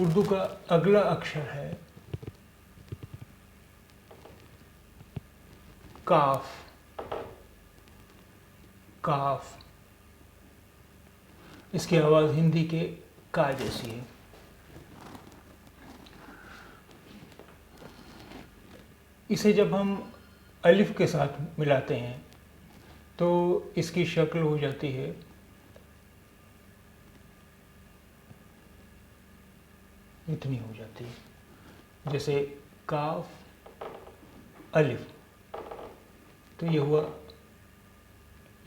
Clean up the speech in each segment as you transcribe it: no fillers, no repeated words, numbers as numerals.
उर्दू का अगला अक्षर है काफ। काफ, इसकी आवाज़ हिंदी के का जैसी है। इसे जब हम अलिफ के साथ मिलाते हैं तो इसकी शक्ल हो जाती है इतनी हो जाती है, जैसे काफ अलिफ। तो ये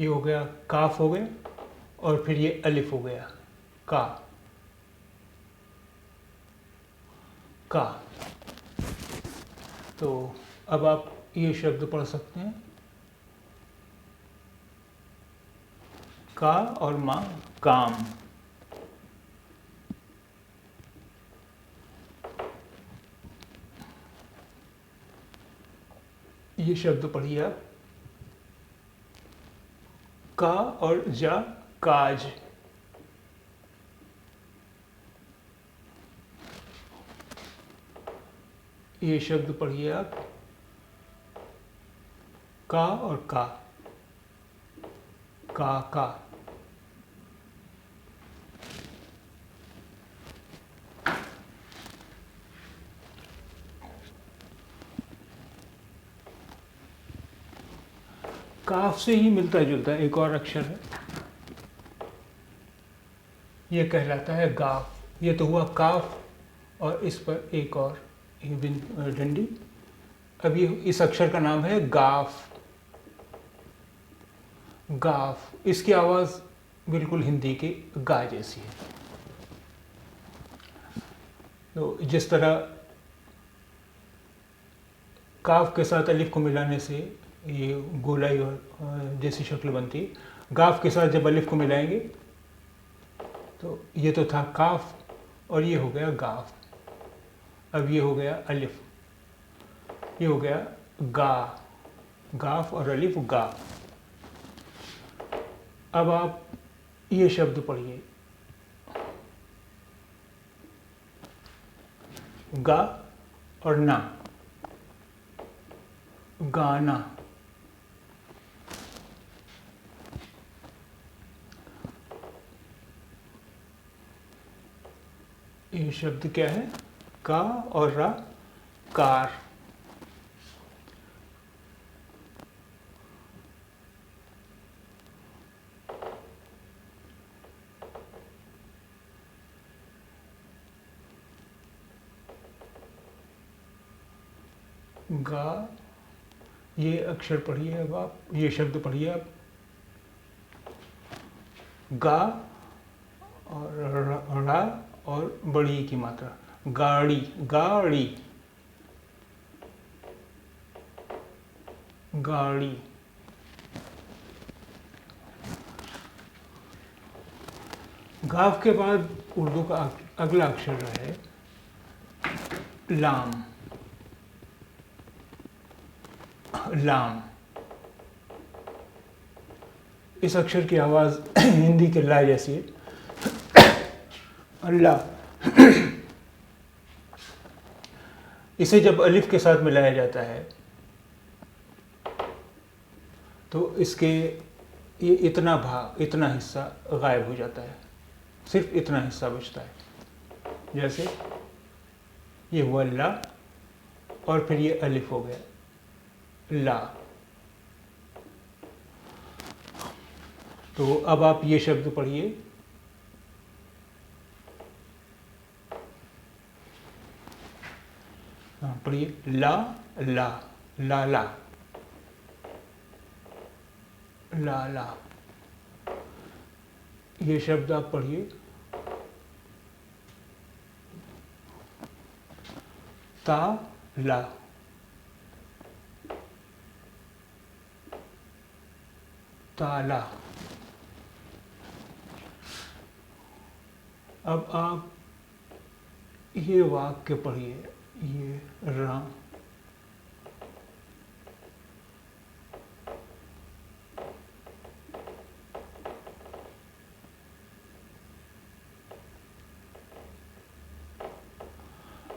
हो गया काफ हो गया, और फिर ये अलिफ हो गया का। का। तो अब आप ये शब्द पढ़ सकते हैं, का और माँ काम। ये शब्द पढ़िए आप, का और जा काज। ये शब्द पढ़िए आप, का और का का। काफ से ही मिलता जुलता एक और अक्षर है, ये कहलाता है गाफ। ये तो हुआ काफ, और इस पर एक और डंडी। अब ये इस अक्षर का नाम है गाफ। गाफ, इसकी आवाज़ बिल्कुल हिंदी के गा जैसी है। तो जिस तरह काफ के साथ अलिफ को मिलाने से ये गोलाई और जैसी शक्ल बनती है, गाफ के साथ जब अलिफ को मिलाएंगे तो ये तो था काफ, और ये हो गया गाफ। अब ये हो गया अलिफ, ये हो गया गा। गाफ और अलिफ गा। अब आप ये शब्द पढ़िए, गा और ना, गाना। ये शब्द क्या है, का और रा, कार। गा, ये अक्षर पढ़िए। अब आप ये शब्द पढ़िए आप, गा और रा और बड़ी की मात्रा, गाड़ी। गाड़ी, गाड़ी। गाफ के बाद उर्दू का अगला अक्षर है लाम। लाम, इस अक्षर की आवाज़ हिंदी के ला जैसी है। अल्लाह। इसे जब अलिफ के साथ मिलाया जाता है तो इसके ये इतना भाग, इतना हिस्सा गायब हो जाता है, सिर्फ इतना हिस्सा बचता है। जैसे ये हुआ ला, और फिर ये अलिफ हो गया ला। तो अब आप ये शब्द पढ़िए, पढ़िए ला ला ला ला ला ला। ये शब्द आप पढ़िए, ता ला। ताला। अब आप ये वाक्य पढ़िए, ये राम।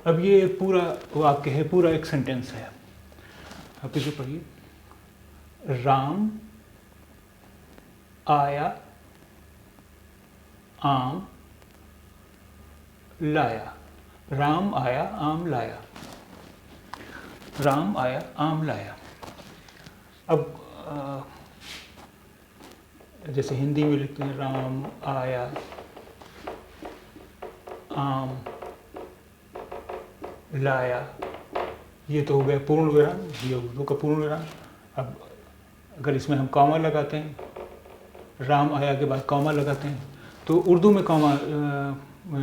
अब ये पूरा वाक्य है, पूरा एक सेंटेंस है। आप इसे पढ़िए। राम आया आम लाया। राम आया आम लाया। राम आया आम लाया। अब जैसे हिंदी में लिखते हैं राम आया आम लाया, ये तो हो गया पूर्ण विराम, ये उर्दू का पूर्ण विराम। अब अगर इसमें हम कॉमा लगाते हैं, राम आया के बाद कॉमा लगाते हैं, तो उर्दू में कॉमा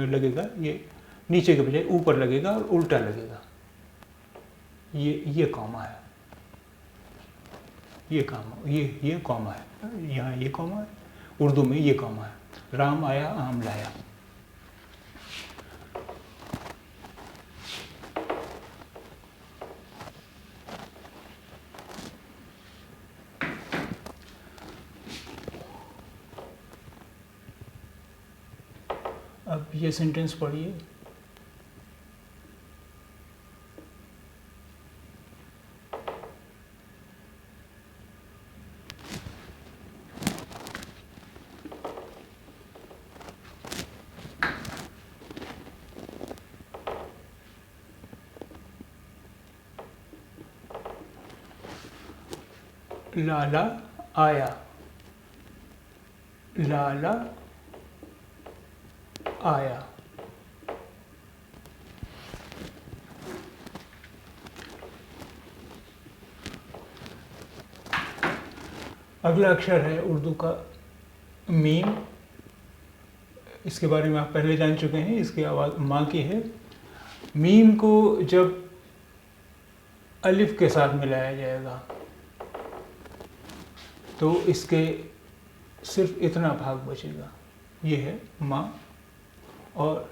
लगेगा, ये नीचे के बजाय ऊपर लगेगा और उल्टा लगेगा। ये कॉमा है, ये कॉमा है, यहाँ ये कॉमा है, उर्दू में ये कॉमा है। राम आया आम लाया। अब ये सेंटेंस पढ़िए। लाला आया, लाला आया। अगला अक्षर है उर्दू का मीम। इसके बारे में आप पहले जान चुके हैं, इसकी आवाज़ माँ की है। मीम को जब अलिफ के साथ मिलाया जाएगा तो इसके सिर्फ इतना भाग बचेगा। ये है माँ और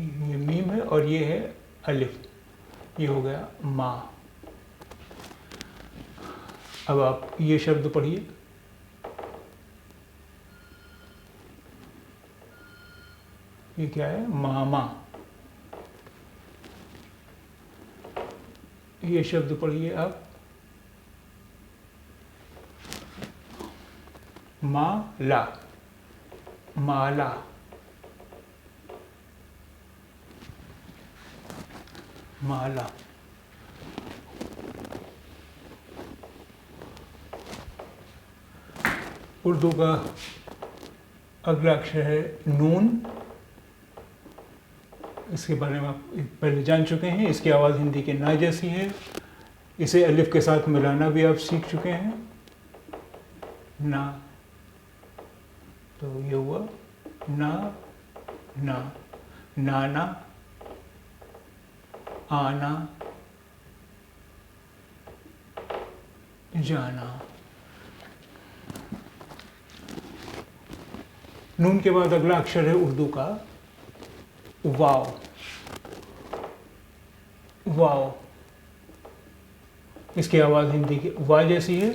ये मीम है और ये है अलिफ, ये हो गया माँ। अब आप ये शब्द पढ़िए। ये क्या है? मामा। ये शब्द पढ़िए आप। माला, माला। माला। उर्दू का अगला अक्षर है नून। इसके बारे में आप पहले जान चुके हैं। इसकी आवाज़ हिंदी के ना जैसी है। इसे अलिफ के साथ मिलाना भी आप सीख चुके हैं। ना, तो ये हुआ ना, ना, नाना, आना, जाना। नून के बाद अगला अक्षर है उर्दू का वाव। वाव। इसकी आवाज़ हिंदी की वाव जैसी है।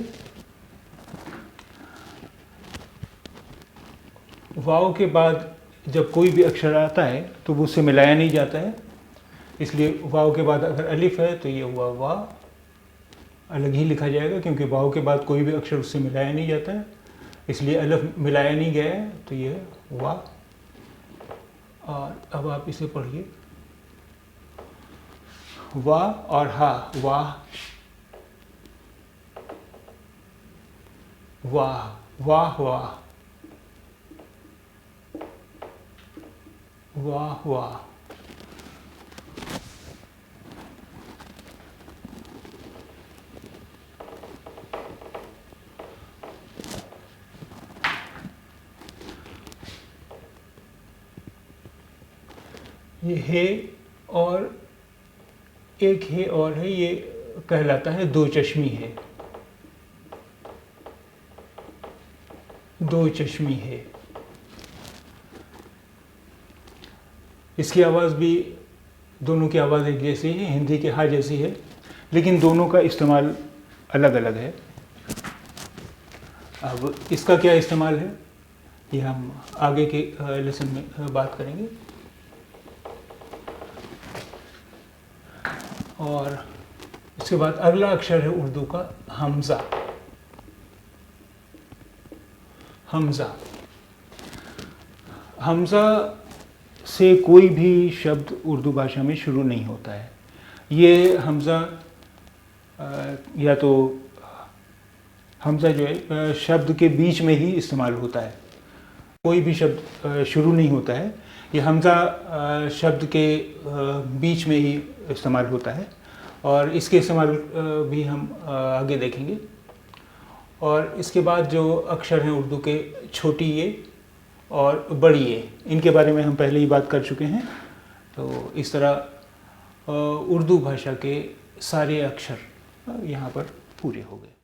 वाव के बाद जब कोई भी अक्षर आता है तो वो उससे मिलाया नहीं जाता है, इसलिए वाव के बाद अगर अलिफ है तो ये हुआ वाह, अलग ही लिखा जाएगा, क्योंकि वाव के बाद कोई भी अक्षर उससे मिलाया नहीं जाता है, इसलिए अलिफ मिलाया नहीं गया है, तो ये वाह। और अब आप इसे पढ़िए। वाह और हा, वाह, वाह, वाह, वाह, वाह, वाह। ये है और एक है और है, ये कहलाता है दो चश्मी है। दो चश्मी है। इसकी आवाज़ भी, दोनों की आवाज़ एक जैसी है, हिंदी के हा जैसी है, लेकिन दोनों का इस्तेमाल अलग अलग है। अब इसका क्या इस्तेमाल है ये हम आगे के लेसन में बात करेंगे। और इसके बाद अगला अक्षर है उर्दू का हमज़ा। हमज़ा, हमज़ा से कोई भी शब्द उर्दू भाषा में शुरू नहीं होता है। ये हमज़ा या तो हमज़ा जो है शब्द के बीच में ही इस्तेमाल होता है, कोई भी शब्द शुरू नहीं होता है। ये हमज़ा शब्द के बीच में ही इस्तेमाल होता है और इसके इस्तेमाल भी हम आगे देखेंगे। और इसके बाद जो अक्षर हैं उर्दू के, छोटी ये और बड़ी ये, इनके बारे में हम पहले ही बात कर चुके हैं। तो इस तरह उर्दू भाषा के सारे अक्षर यहाँ पर पूरे हो गए।